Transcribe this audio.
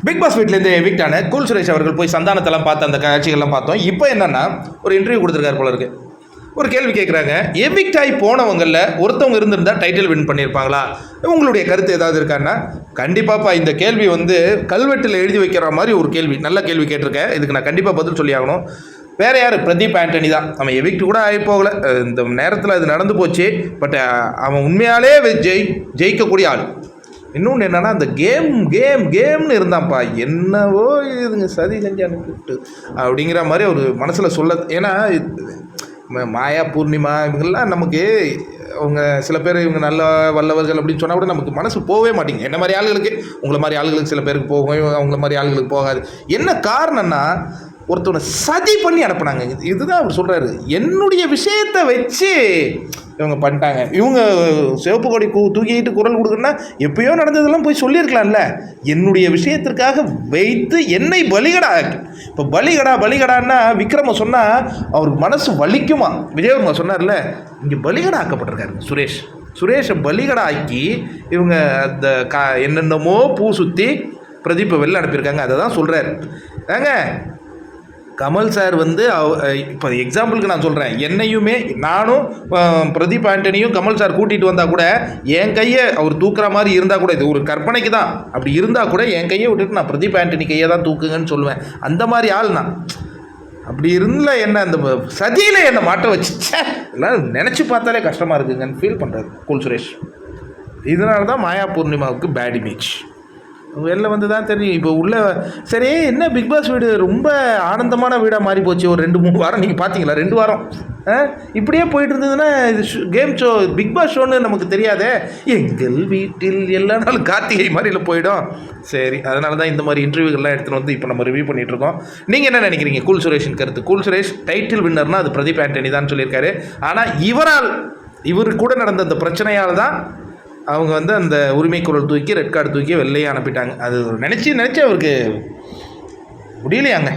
Big pass வீட்டிலேருந்து எவிக்டான cool Suresh அவர்கள் போய் சந்தானத்தெல்லாம் பார்த்து அந்த காட்சிகள்லாம் பார்த்தோம். இப்போ என்னன்னா ஒரு இன்டர்வியூ கொடுத்துருக்காரு போல இருக்கு. ஒரு கேள்வி கேட்குறாங்க, எவிக்ட் ஆகி போனவங்களில் ஒருத்தவங்க இருந்திருந்தால் டைட்டில் வின் பண்ணியிருப்பாங்களா? உங்களுடைய கருத்து ஏதாவது இருக்கான்னா, கண்டிப்பாப்பா இந்த கேள்வி வந்து கல்வெட்டில் எழுதி வைக்கிற மாதிரி ஒரு கேள்வி, நல்ல கேள்வி கேட்டிருக்கேன். இதுக்கு நான் கண்டிப்பாக பதில் சொல்லி ஆகணும். வேறு யார்? பிரதீப் ஆண்டனி தான். அவன் எவிக்ட் கூட ஆகி போகலை, இந்த நேரத்தில் அது நடந்து போச்சு. பட் அவன் உண்மையாலே ஜெயிக்கக்கூடிய ஆள். இன்னொன்று என்னன்னா, அந்த கேம்னு இருந்தான்ப்பா, என்னவோ இதுங்க சதி செஞ்சானு கூப்பிட்டு அப்படிங்கிற மாதிரி ஒரு மனசில் சொல்ல. ஏன்னா மாயா பூர்ணிமா இவங்கெல்லாம் நமக்கு அவங்க சில பேர் இவங்க நல்ல வல்லவர்கள் அப்படின்னு சொன்னால் கூட நமக்கு மனசு போகவே மாட்டேங்க. என்ன மாதிரி ஆளுகளுக்கு, உங்களை மாதிரி ஆளுகளுக்கு சில பேருக்கு போகும், அவங்கள மாதிரி ஆளுகளுக்கு போகாது. என்ன காரணம்னா, ஒருத்தவனை சதி பண்ணி அனுப்புனாங்க. இதுதான் அவர் சொல்கிறாரு. என்னுடைய விஷயத்தை வச்சு இவங்க பண்ணிட்டாங்க. இவங்க சிவப்பு கொடி தூக்கிட்டு குரல் கொடுக்குறேன்னா எப்பயோ நடந்ததெல்லாம் போய் சொல்லியிருக்கலாம்ல. என்னுடைய விஷயத்திற்காக வைத்து என்னை பலிகடா. இப்போ பலிகடான்னா விக்ரம சொன்னால் அவருக்கு மனசு வலிக்குமா? விஜயவர்மா சொன்னார்ல, இங்கே பலிகடா ஆக்கப்பட்டிருக்காரு சுரேஷை பலிகடா ஆக்கி இவங்க அந்த என்னென்னமோ பூ சுற்றி பிரதீப்பை வெளில அனுப்பியிருக்காங்க. அதை தான் சொல்கிறார். ஏங்க கமல் சார் வந்து இப்போ எக்ஸாம்பிளுக்கு நான் சொல்கிறேன், என்னையுமே நானும் பிரதீப் ஆண்டனியும் கமல் சார் கூட்டிகிட்டு வந்தால் கூட என் கையை அவர் தூக்குற மாதிரி இருந்தால் கூட, இது ஒரு கற்பனைக்கு தான், அப்படி இருந்தால் கூட என் கையை விட்டுட்டு நான் பிரதீப் ஆண்டனி கையை தான் தூக்குங்கன்னு சொல்லுவேன். அந்த மாதிரி ஆள் நான். அப்படி இருந்தால் என்ன, அந்த சதியில் என்னை மாட்ட வச்சுச்சே, எல்லாம் நினச்சி பார்த்தாலே கஷ்டமாக இருக்குங்கன்னு ஃபீல் பண்ணுறாரு கூல் சுரேஷ். இதனால தான் மாயா பூர்ணிமாவுக்கு பேட் இமேஜ். வெளில வந்து தான் தெரியும். இப்போ உள்ள சரி, என்ன பிக் பாஸ் வீடு ரொம்ப ஆனந்தமான வீடாக மாறி போச்சு. ஒரு 2-3 வாரம் நீங்கள் பார்த்தீங்களா? 2 வாரம் இப்படியே போயிட்டு இருந்ததுன்னா இது கேம் ஷோ, பிக் பாஸ் ஷோன்னு நமக்கு தெரியாதே. எங்கள் வீட்டில் எல்லா நாளும் கார்த்திகை மாதிரியில் போயிடும். சரி, அதனால தான் இந்த மாதிரி இன்டர்வியூகள்லாம் எடுத்துகிட்டு வந்து இப்போ நம்ம ரிவ்யூ பண்ணிகிட்ருக்கோம். நீங்கள் என்ன நினைக்கிறீங்க கூல் சுரேஷின் கருத்து? கூல் சுரேஷ் டைட்டில் வின்னர்னா அது பிரதீப் ஆண்டனி தான் சொல்லியிருக்காரு. ஆனால் இவர் கூட நடந்த அந்த பிரச்சனையால் தான் அவங்க வந்து அந்த உரிமை குரல் தூக்கி ரெட் கார்டு தூக்கி வெளியே அனுப்பிட்டாங்க. அது நினச்சி அவருக்கு முடியலையாங்க.